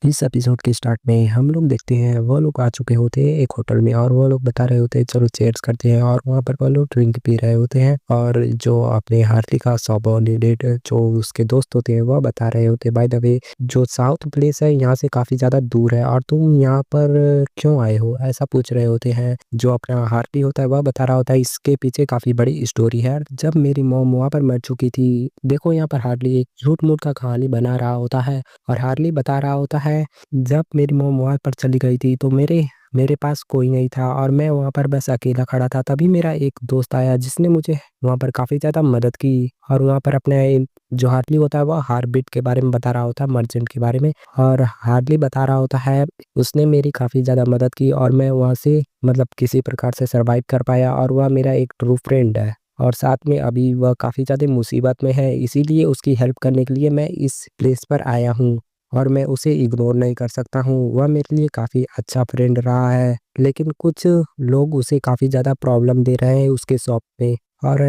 इस एपिसोड के स्टार्ट में हम लोग देखते हैं वो लोग आ चुके होते हैं एक होटल में और वो लोग बता रहे होते हैं चलो चेयर्स करते हैं और वहाँ पर वो लोग ड्रिंक पी रहे होते हैं और जो अपने हार्ली का सबॉर्डिनेट जो उसके दोस्त होते हैं वो बता रहे होते हैं बाय द वे जो साउथ प्लेस है यहाँ से काफ़ी ज़्यादा दूर है और तुम यहाँ पर क्यों आए हो ऐसा पूछ रहे होते हैं। जो अपना हार्ली होता है वह बता रहा होता है इसके पीछे काफ़ी बड़ी स्टोरी है। जब मेरी मॉम वहाँ पर मर चुकी थी देखो यहाँ पर हार्ली एक झूठ मूठ का कहानी बना रहा होता है और हार्ली बता रहा होता है जब मेरी मॉम वहाँ पर चली गई थी तो मेरे मेरे पास कोई नहीं था और मैं वहाँ पर बस अकेला खड़ा था। तभी मेरा एक दोस्त आया जिसने मुझे वहाँ पर काफ़ी ज़्यादा मदद की और वहाँ पर अपने जो हार्ली होता है वह हार्टबीट के बारे में बता रहा होता है मर्चेंट के बारे में। और हार्ली बता रहा होता है उसने मेरी काफ़ी ज़्यादा मदद की और मैं वहाँ से मतलब किसी प्रकार से सर्वाइव कर पाया और वह मेरा एक ट्रू फ्रेंड है और साथ में अभी वह काफ़ी ज़्यादा मुसीबत में है इसीलिए उसकी हेल्प करने के लिए मैं इस प्लेस पर आया हूँ और मैं उसे इग्नोर नहीं कर सकता हूँ। वह मेरे लिए काफ़ी अच्छा फ्रेंड रहा है लेकिन कुछ लोग उसे काफ़ी ज़्यादा प्रॉब्लम दे रहे हैं उसके शॉप पे और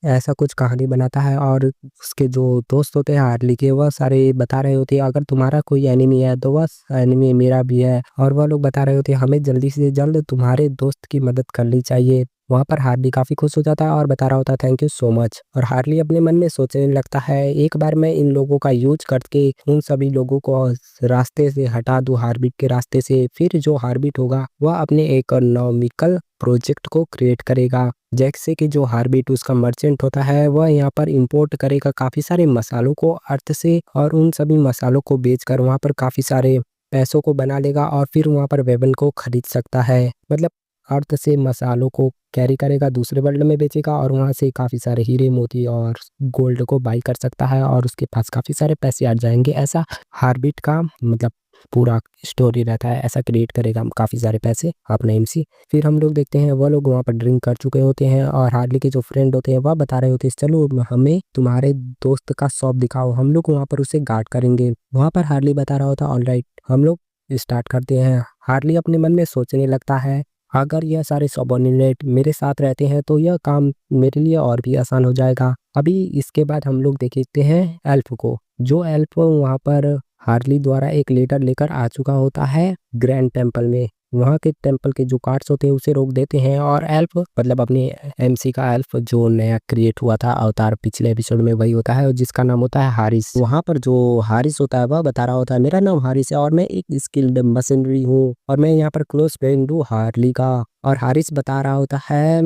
ऐसा कुछ कहानी बनाता है। और उसके जो दोस्त होते हैं हार्ली के वह सारे बता रहे होते हैं अगर तुम्हारा कोई एनिमी है तो वह एनिमी मेरा भी है और वह लोग बता रहे होते हैं हमें जल्दी से जल्द तुम्हारे दोस्त की मदद करनी चाहिए। वहाँ पर हार्ली काफ़ी खुश हो जाता है और बता रहा होता है थैंक यू सो मच। और हार्ली अपने मन में सोचने लगता है एक बार मैं इन लोगों का यूज करके उन सभी लोगों को रास्ते से हटा दूं हार्बिट के रास्ते से फिर जो हार्बिट होगा वह अपने इकोनॉमिकल प्रोजेक्ट को क्रिएट करेगा। जैसे कि जो हार्बिट उसका मर्चेंट होता है वह यहाँ पर इंपोर्ट करेगा काफ़ी सारे मसालों को अर्थ से और उन सभी मसालों को बेचकर वहाँ पर काफ़ी सारे पैसों को बना लेगा और फिर वहाँ पर वेपन को खरीद सकता है। मतलब अर्थ से मसालों को कैरी करेगा दूसरे वर्ल्ड में बेचेगा और वहाँ से काफ़ी सारे हीरे मोती और गोल्ड को बाई कर सकता है और उसके पास काफ़ी सारे पैसे आ जाएंगे। ऐसा हार्बिट का मतलब पूरा स्टोरी रहता है ऐसा क्रिएट करेगा काफ़ी सारे पैसे अपने एमसी। फिर हम लोग देखते हैं वह लोग वहाँ पर ड्रिंक कर चुके होते हैं और हार्ली के जो फ्रेंड होते हैं वह बता रहे होते हैं चलो हमें तुम्हारे दोस्त का शॉप दिखाओ हम लोग वहाँ पर उसे गार्ड करेंगे। वहाँ पर हार्ली बता रहा होता ऑलराइट हम लोग स्टार्ट करते हैं। हार्ली अपने मन में सोचने लगता है अगर यह सारे सबॉर्डिनेट मेरे साथ रहते हैं तो यह काम मेरे लिए और भी आसान हो जाएगा। अभी इसके बाद हम लोग देखते हैं एल्फ को। जो एल्फ वहाँ पर हार्ली द्वारा एक लेटर लेकर आ चुका होता है ग्रैंड टेम्पल में। वहाँ के टेम्पल के जो कार्ड्स होते हैं उसे रोक देते हैं और एल्फ मतलब अपने एमसी का एल्फ जो नया क्रिएट हुआ था अवतार पिछले एपिसोड में वही होता है और जिसका नाम होता है हारिस। वहाँ पर जो हारिस होता है वह बता रहा होता है मेरा नाम हारिस है और मैं एक स्किल्ड मशीनरी हूँ और मैं यहाँ पर क्लोज फ्रेंड हूँ हार्ली का। और हारिस बता रहा होता है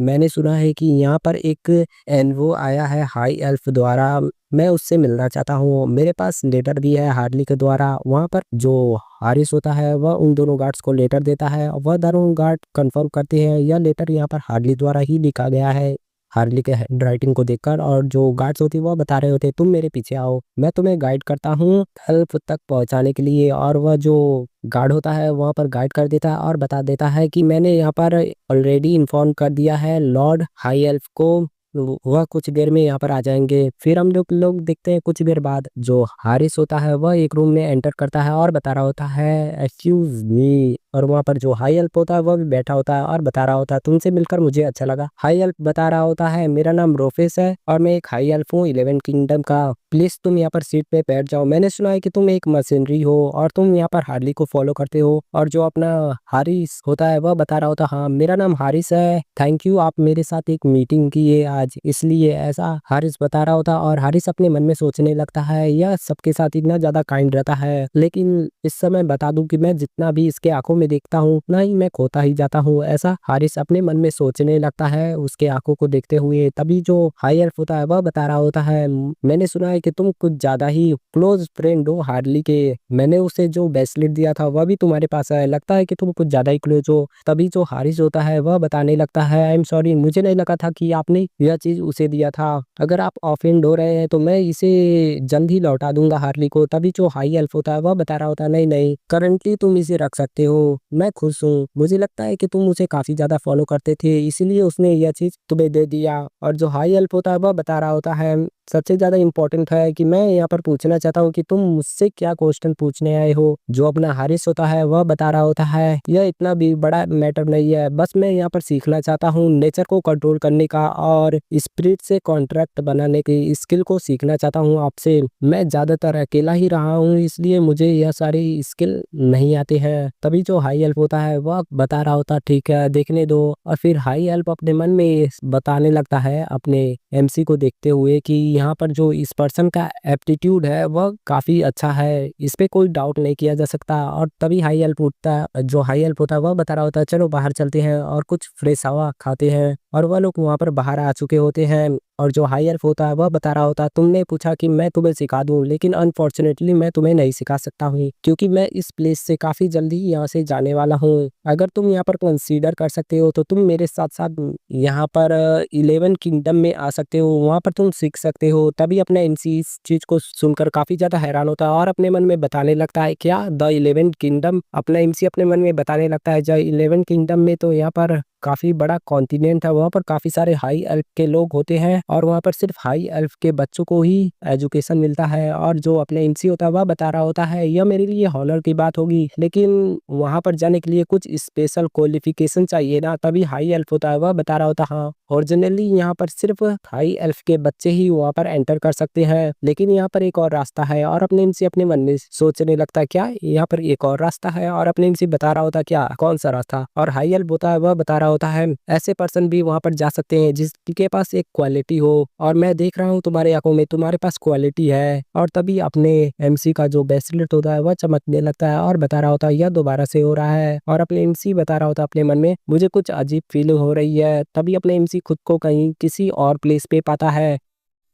मैंने सुना है कि यहाँ पर एक एनवो आया है हाई एल्फ द्वारा मैं उससे मिलना चाहता हूँ। मेरे पास लेटर भी है हार्ली के द्वारा। वहाँ पर जो हारिस होता है वह उन दोनों गार्ड्स को लेटर देता है और वह दोनों गार्ड कंफर्म करते हैं यह लेटर यहाँ पर हार्ली द्वारा ही लिखा गया है हार्ली के हैंड राइटिंग को देखकर। और जो गार्ड्स होती है वह बता रहे होते तुम मेरे पीछे आओ मैं तुम्हें गाइड करता हूँ हेल्प तक पहुँचाने के लिए। और वह जो गार्ड होता है वहाँ पर गाइड कर देता है और बता देता है कि मैंने यहाँ पर ऑलरेडी इन्फॉर्म कर दिया है लॉर्ड हाई एल्फ को वह कुछ देर में यहाँ पर आ जाएंगे। फिर हम लोग देखते हैं कुछ देर बाद जो हारिस होता है वह एक रूम में एंटर करता है और बता रहा होता है एक्सक्यूज मी। और वहाँ पर जो हाई एल्फ होता है वह भी बैठा होता है और बता रहा होता है तुमसे मिलकर मुझे अच्छा लगा। हाई एल्फ बता रहा होता है मेरा नाम रोफेस है और मैं एक हाई एल्फ हूँ 11 किंगडम का। प्लीज तुम यहाँ पर सीट पे बैठ जाओ। मैंने सुना है कि तुम एक मशीनरी हो और तुम यहाँ पर हार्ली को फॉलो करते हो। और जो अपना हारिस होता है वह बता रहा होता हाँ मेरा नाम हारिस है थैंक यू आप मेरे साथ एक मीटिंग किए आज इसलिए ऐसा हारिस बता रहा होता। और हारिस अपने मन में सोचने लगता है यह सबके साथ इतना ज्यादा काइंड रहता है लेकिन इस समय बता दूं कि मैं जितना भी इसके आंखों में देखता हूँ उतना ही मैं खोता ही जाता हूँ। ऐसा हारिस अपने मन में सोचने लगता है उसके आंखों को देखते हुए। तभी जो हाई एल्फ होता है वह बता रहा होता है मैंने सुना है कि तुम कुछ ज्यादा ही क्लोज फ्रेंड हो हार्ली के। मैंने उसे जो ब्रेसलेट दिया था वह भी तुम्हारे पास है लगता है कि तुम कुछ ज्यादा ही क्लोज हो। तभी जो हारिस होता है वह बताने लगता है आई एम सॉरी मुझे नहीं लगा था कि आपने यह चीज उसे दिया था। अगर आप ऑफेंड हो रहे हैं तो मैं इसे जल्द ही लौटा दूंगा हार्ली को। तभी जो हाई एल्फ होता है वह बता रहा होता है नहीं नहीं करंटली तुम इसे रख सकते हो मैं खुश हूँ। मुझे लगता है कि तुम उसे काफी ज्यादा फॉलो करते थे इसीलिए उसने यह चीज तुम्हें दे दिया। और जो हाई एल्फ होता है वह बता रहा होता है सबसे ज़्यादा इम्पोर्टेंट है कि मैं यहाँ पर पूछना चाहता हूँ कि तुम मुझसे क्या क्वेश्चन पूछने आए हो। जो अपना हारिस होता है वह बता रहा होता है, यह इतना भी बड़ा मैटर नहीं है, बस मैं यहाँ पर सीखना चाहता हूँ नेचर को कंट्रोल करने का और स्पिरिट से कॉन्ट्रैक्ट बनाने की स्किल को सीखना चाहता हूँ आपसे। मैं ज़्यादातर अकेला ही रहा हूँ, इसलिए मुझे यह सारी स्किल नहीं आती है। तभी जो हाई एल्फ होता है वह बता रहा होता ठीक है देखने दो, और फिर हाई एल्फ अपने मन में बताने लगता है अपने एमसी को देखते हुए कि यहाँ पर जो इस पर्सन का एप्टीट्यूड है वह काफी अच्छा है, इस पे कोई डाउट नहीं किया जा सकता। और तभी हाई एल्फ उठता जो हाई एल्फ होता है वह बता रहा होता है चलो बाहर चलते हैं और कुछ फ्रेश हवा खाते हैं। और वह लोग वहां पर बाहर आ चुके होते हैं, और जो हाई एल्फ होता है वह बता रहा होता है तुमने पूछा कि मैं तुम्हें सिखा दूं, लेकिन अनफॉर्चुनेटली मैं तुम्हें नहीं सिखा सकता हूँ क्योंकि मैं इस प्लेस से काफी जल्दी यहाँ से जाने वाला हूँ। अगर तुम यहाँ पर कंसीडर कर सकते हो तो तुम मेरे साथ साथ यहाँ पर 11 किंगडम में आ सकते हो, वहाँ पर तुम सीख सकते हो। तभी अपना एमसी इस चीज को सुनकर काफी ज्यादा हैरान होता है और अपने मन में बताने लगता है क्या द 11 किंगडम। अपना एमसी अपने मन में बताने लगता है द 11 किंगडम में तो यहाँ पर काफी बड़ा कॉन्टिनेंट है, वहाँ पर काफी सारे हाई एल्फ के लोग होते हैं और वहाँ पर सिर्फ हाई एल्फ के बच्चों को ही एजुकेशन मिलता है। और जो अपने एमसी होता है वह बता रहा होता है यह मेरे लिए हॉनर की बात होगी, लेकिन वहाँ पर जाने के लिए कुछ स्पेशल क्वालिफिकेशन चाहिए ना। तभी हाई एल्फ होता है वह बता रहा होता हाँ ओरिजिनली यहाँ पर सिर्फ हाई एल्फ के बच्चे ही वहाँ पर एंटर कर सकते हैं, लेकिन यहाँ पर एक और रास्ता है। और अपने एमसी अपने मन में सोचने लगता है क्या यहाँ पर एक और रास्ता है, और अपने एमसी बता रहा होता क्या कौन सा रास्ता। और हाई एल्फ होता है वह बता रहा होता है ऐसे पर्सन भी वहां पर जा सकते हैं जिसके पास एक क्वालिटी हो, और मैं देख रहा हूँ तुम्हारे आंखों में तुम्हारे पास क्वालिटी है। और तभी अपने एमसी का जो ब्रेसलेट होता है वह चमकने लगता है और बता रहा होता है यह दोबारा से हो रहा है। और अपने एमसी बता रहा होता है अपने मन में मुझे कुछ अजीब फीलिंग हो रही है। तभी अपने एमसी खुद को कहीं किसी और प्लेस पे पाता है।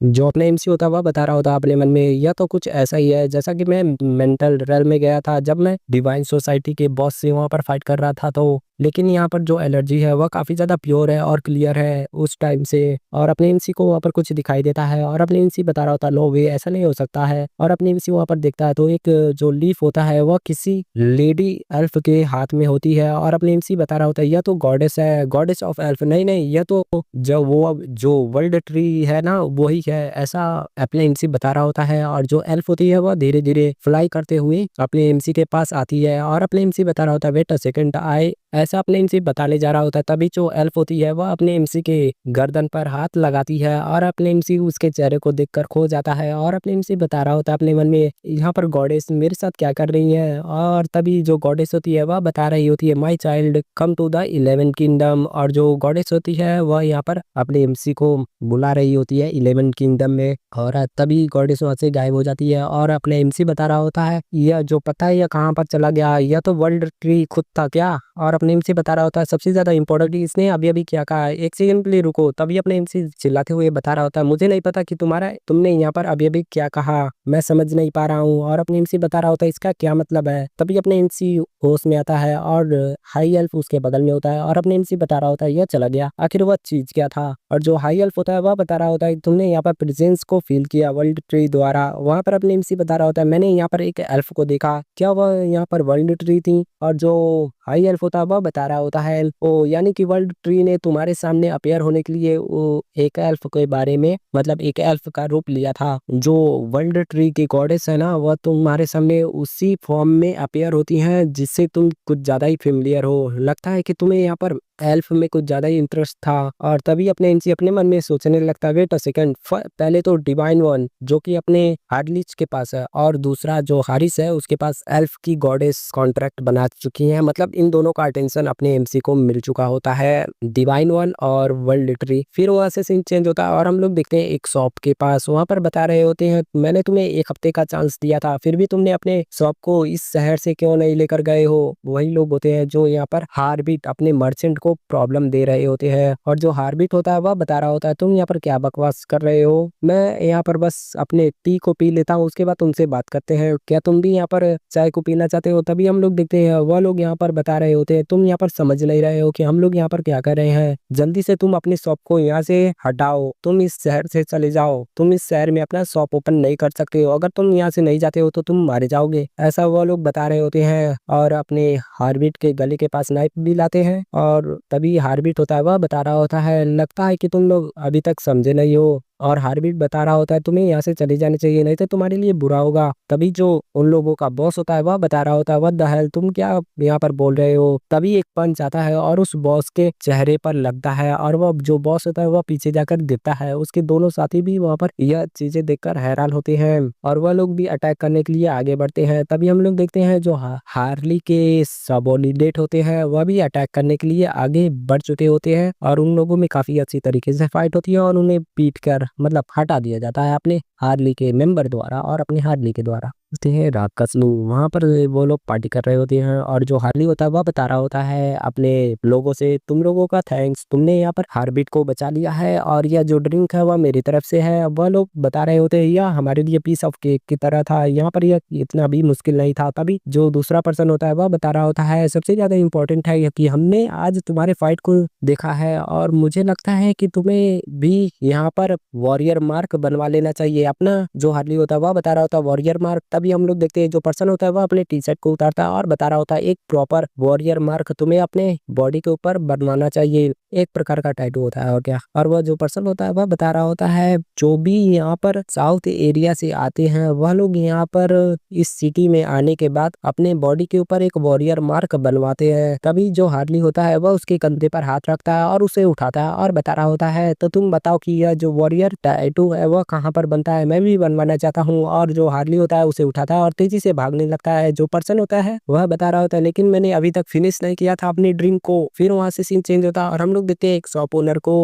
जो अपने एमसी होता है वह बता रहा होता अपने मन में यह तो कुछ ऐसा ही है जैसा कि मैं मेंटल रेल में गया था जब मैं डिवाइन सोसाइटी के बॉस से वहां पर फाइट कर रहा था, तो लेकिन यहाँ पर जो एनर्जी है वह काफी ज्यादा प्योर है और क्लियर है उस टाइम से। और अपने एमसी को वहाँ पर कुछ दिखाई देता है और अपने एमसी बता रहा होता नो वे ऐसा नहीं हो सकता है। और अपने एमसी वहाँ पर देखता है तो एक जो लीफ होता है वह किसी लेडी एल्फ के हाथ में होती है, और अपने एमसी बता रहा होता है यह तो गॉडेस है, गॉडेस ऑफ एल्फ। नहीं नहीं यह तो जो वर्ल्ड ट्री है ना वही है, ऐसा अपने एमसी बता रहा होता है। और जो एल्फ होती है वह धीरे धीरे फ्लाई करते हुए अपने एमसी के पास आती है, और अपने एमसी बता रहा होता है वेट अ सेकंड आई ऐसा अपने एमसी बताने जा रहा होता है। तभी जो एल्फ होती है वह अपने एमसी के गर्दन पर हाथ लगाती है और अपने एमसी उसके चेहरे को देखकर खो जाता है। और अपने एमसी बता रहा होता है अपने मन में यहाँ पर गॉडेस मेरे साथ क्या कर रही है। और तभी जो गॉडेस होती है वह बता रही होती है my child come to the 11 kingdom. और जो गॉडेस होती है वह यहाँ पर अपने एमसी को बुला रही होती है 11 किंगडम में, और तभी गॉडेस वहां से गायब हो जाती है। और अपने एमसी बता रहा होता है यह जो पता है यह कहाँ पर चला गया, यह तो वर्ल्ड ट्री खुद था क्या। और अपने एमसी बता रहा होता है सबसे ज्यादा इंपॉर्टेंट इसने अभी अभी क्या कहा है, एक सेकंड के लिए रुको। तभी अपने एमसी चिल्लाते हुए बता रहा होता है मुझे नहीं पता कि तुमने यहाँ पर अभी अभी क्या कहा, मैं समझ नहीं पा रहा हूँ। और अपने एमसी बता रहा होता है इसका क्या मतलब है। तभी अपने एमसी होश में आता है और हाई एल्फ उसके बगल में होता है, और अपने एमसी बता रहा होता है यह चला गया आखिर वह चीज क्या था। और जो हाई एल्फ होता है वह बता रहा होता है तुमने यहाँ पर प्रेजेंस को फील किया वर्ल्ड ट्री द्वारा। वहां पर अपने एमसी बता रहा होता है मैंने यहाँ पर एक एल्फ को देखा, क्या वह यहाँ पर वर्ल्ड ट्री थी। और जो हाई एल्फ होता है वह बता रहा होता है ओ यानी कि वर्ल्ड ट्री ने तुम्हारे सामने अपेयर होने के लिए वो एक एल्फ के बारे में मतलब एक एल्फ का रूप लिया था। जो वर्ल्ड ट्री की गॉडेस है ना वह तुम्हारे सामने उसी फॉर्म में अपेयर होती हैं जिससे तुम कुछ ज्यादा ही फेमिलियर हो। लगता है कि तुम्हें यहाँ पर एल्फ में कुछ ज्यादा ही इंटरेस्ट था। और तभी अपने एमसी अपने मन में सोचने लगता है वेट अ सेकंड, पहले तो डिवाइन वन जो कि अपने हार्डलिच के पास है और दूसरा जो हारिस है उसके पास एल्फ की गॉडेस कॉन्ट्रैक्ट बना चुकी है, मतलब इन दोनों का अटेंशन अपने एमसी को मिल चुका होता है डिवाइन वन और वर्ल्ड ट्री। फिर वहां से सीन चेंज होता है और हम लोग देखते हैं एक शॉप के पास, वहां पर बता रहे होते हैं मैंने तुम्हें एक हफ्ते का चांस दिया था फिर भी तुमने अपने शॉप को इस शहर से क्यों नहीं लेकर गए हो। वही लोग होते हैं जो यहाँ पर हार्बिट अपने मर्चेंट को प्रॉब्लम दे रहे होते हैं। और जो हार्बिट होता है वह बता रहा होता है तुम यहाँ पर क्या बकवास कर रहे हो, मैं यहाँ पर बस अपने टी को पी लेता हूँ उसके बाद तुमसे बात करते हैं, क्या तुम भी यहाँ पर चाय को पीना चाहते हो। तभी हम लोग देखते हैं वह लोग यहाँ पर बता रहे होते हैं तुम यहाँ पर समझ नहीं रहे हो कि हम लोग यहाँ पर क्या कर रहे हैं, जल्दी से तुम अपनी शॉप को यहाँ से हटाओ, तुम इस शहर से चले जाओ, तुम इस शहर में अपना शॉप ओपन नहीं कर सकते हो, अगर तुम यहाँ से नहीं जाते हो तो तुम मारे जाओगे, ऐसा वह लोग बता रहे होते हैं। और अपने हार्बिट के गले के पास नाइफ भी लाते हैं और तभी हार्बिट होता है वह बता रहा होता है लगता है कि तुम लोग अभी तक समझे नहीं हो और हार्ट बीट बता रहा होता है तुम्हें यहाँ से चले जाने चाहिए, नहीं तो तुम्हारे लिए बुरा होगा। तभी जो उन लोगों का बॉस होता है वह बता रहा होता है व्हाट द हेल, तुम क्या यहाँ पर बोल रहे हो। तभी एक पंच आता है और उस बॉस के चेहरे पर लगता है और वह जो बॉस होता है वह पीछे जाकर देता है। उसके दोनों साथी भी वहां पर यह चीजें देखकर हैरान होते हैं और वह लोग भी अटैक करने के लिए आगे बढ़ते हैं। तभी हम लोग देखते हैं जो हार्ली के सबॉर्डिनेट होते हैं वह भी अटैक करने के लिए आगे बढ़ चुके होते हैं और उन लोगों में काफी अच्छी तरीके से फाइट होती है और उन्हें पीट कर मतलब हटा दिया जाता है अपने हार्ली के मेंबर द्वारा और अपने हार्ली के द्वारा। होते हैं रात का स्नू, वहां पर वो लोग पार्टी कर रहे होते हैं और जो हार्ली होता है वह बता रहा होता है अपने लोगों से तुम लोगों का थैंक्स, तुमने यहाँ पर हार्टबीट को बचा लिया है और यह जो ड्रिंक है वह मेरी तरफ से है। वह लोग बता रहे होते हैं यह हमारे लिए पीस ऑफ केक की तरह था, यहाँ पर यह इतना भी मुश्किल नहीं था। तभी जो दूसरा पर्सन होता है वह बता रहा होता है सबसे ज्यादा इम्पोर्टेंट है कि हमने आज तुम्हारे फाइट को देखा है और मुझे लगता है कि तुम्हें भी यहाँ पर वॉरियर मार्क बनवा लेना चाहिए अपना। जो हार्ली होता है वह बता रहा होता है वॉरियर मार्क। तभी हम लोग देखते हैं जो पर्सन होता है वह अपने टी शर्ट को उतारता है और बता रहा होता है एक प्रॉपर वॉरियर मार्क तुम्हें अपने बॉडी के ऊपर बनवाना चाहिए, एक प्रकार का टैटू होता है और क्या। और वह जो पर्सन होता है वह बता रहा होता है जो भी यहाँ पर साउथ एरिया से आते हैं वह लोग यहाँ पर इस सिटी में आने के बाद अपने बॉडी के ऊपर एक वॉरियर मार्क बनवाते हैं। तभी जो हार्ली होता है वह उसके कंधे पर हाथ रखता है और उसे उठाता है और बता रहा होता है तो तुम बताओ कि यह जो वॉरियर टैटू है वह कहाँ पर बनता है, मैं भी बनवाना चाहता हूँ। और जो हार्ली होता है उसे उठाता है और तेजी से भागने लगता है। जो पर्सन होता है वह बता रहा होता है लेकिन मैंने अभी तक फिनिश नहीं किया था अपनी ड्रिंक को। फिर वहां से सीन चेंज होता है और हम लोग देखते हैं एक शॉप ओनर को।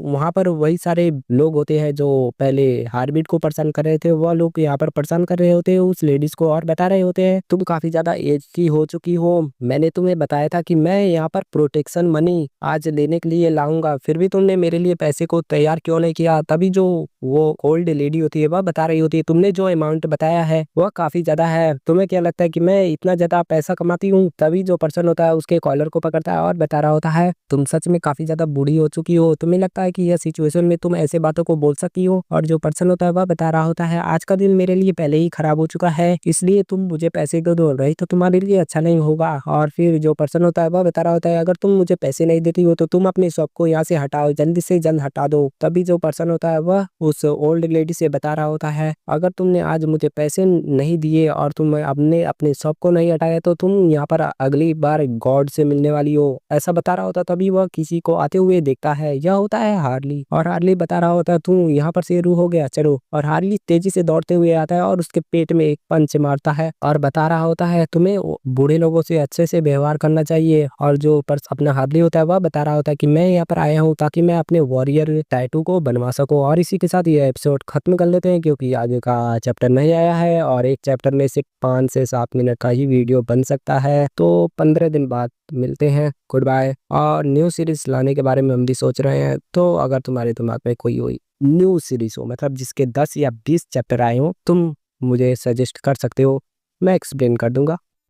वहां पर वही सारे लोग होते हैं जो पहले हार्टबीट को परेशान कर रहे थे, वह लोग यहाँ पर परेशान कर रहे होते हैं उस लेडीज को और बता रहे होते हैं तुम काफी ज्यादा एज की हो चुकी हो, मैंने तुम्हें बताया था कि मैं यहाँ पर प्रोटेक्शन मनी आज लेने के लिए लाऊंगा, फिर भी तुमने मेरे लिए पैसे को तैयार क्यों नहीं किया। तभी जो वो ओल्ड लेडी होती है वह बता रही होती है तुमने जो अमाउंट बताया है वह काफी ज्यादा है, तुम्हें क्या लगता है कि मैं इतना ज्यादा पैसा कमाती हूँ। तभी जो पर्सन होता है उसके कॉलर को पकड़ता है और बता रहा होता है तुम सच में काफी ज्यादा बूढ़ी हो चुकी हो, तुम्हें लगता है कि यह सिचुएशन में तुम ऐसे बातों को बोल सकती हो। और जो पर्सन होता है वह बता रहा होता है आज का दिन मेरे लिए पहले ही खराब हो चुका है, इसलिए तुम मुझे पैसे क्यों दो रही तो तुम्हारे लिए अच्छा नहीं होगा। और फिर जो पर्सन होता है वह बता रहा होता है अगर तुम मुझे पैसे नहीं देती हो तो तुम अपनी शॉप को यहाँ से हटाओ, जल्दी से जल्द हटा दो। तभी जो पर्सन होता है वह उस ओल्ड लेडी से बता रहा होता है अगर तुमने आज मुझे पैसे नहीं दिए और तुम अपने शॉप को नहीं हटाया तो तुम यहाँ पर अगली बार गॉड से मिलने वाली हो, ऐसा बता रहा होता। तभी वह किसी को आते हुए देखता है, यह होता है हार्ली। और हार्ली बता रहा होता है तू यहाँ पर से रू हो गया चलो। और हार्ली तेजी से दौड़ते हुए आता है और उसके पेट में एक पंच मारता है और बता रहा होता है तुम्हें बूढ़े लोगों से अच्छे से व्यवहार करना चाहिए। और जो अपना हार्ली होता है वह बता रहा होता है कि मैं यहाँ पर आया हूँ ताकि मैं अपने वॉरियर टैटू को बनवा सकूं। और इसी के साथ ये एपिसोड खत्म कर लेते हैं क्योंकि आगे का चैप्टर नहीं आया है और एक चैप्टर में सिर्फ 5 से 7 मिनट का ही वीडियो बन सकता है। तो 15 दिन बाद मिलते हैं, गुड बाय। और न्यू सीरीज लाने के बारे में हम भी सोच रहे हैं, तो अगर तुम्हारे दिमाग में कोई न्यू सीरीज हो मतलब जिसके 10 या 20 चैप्टर आए हो तुम मुझे सजेस्ट कर सकते हो, मैं एक्सप्लेन कर दूंगा।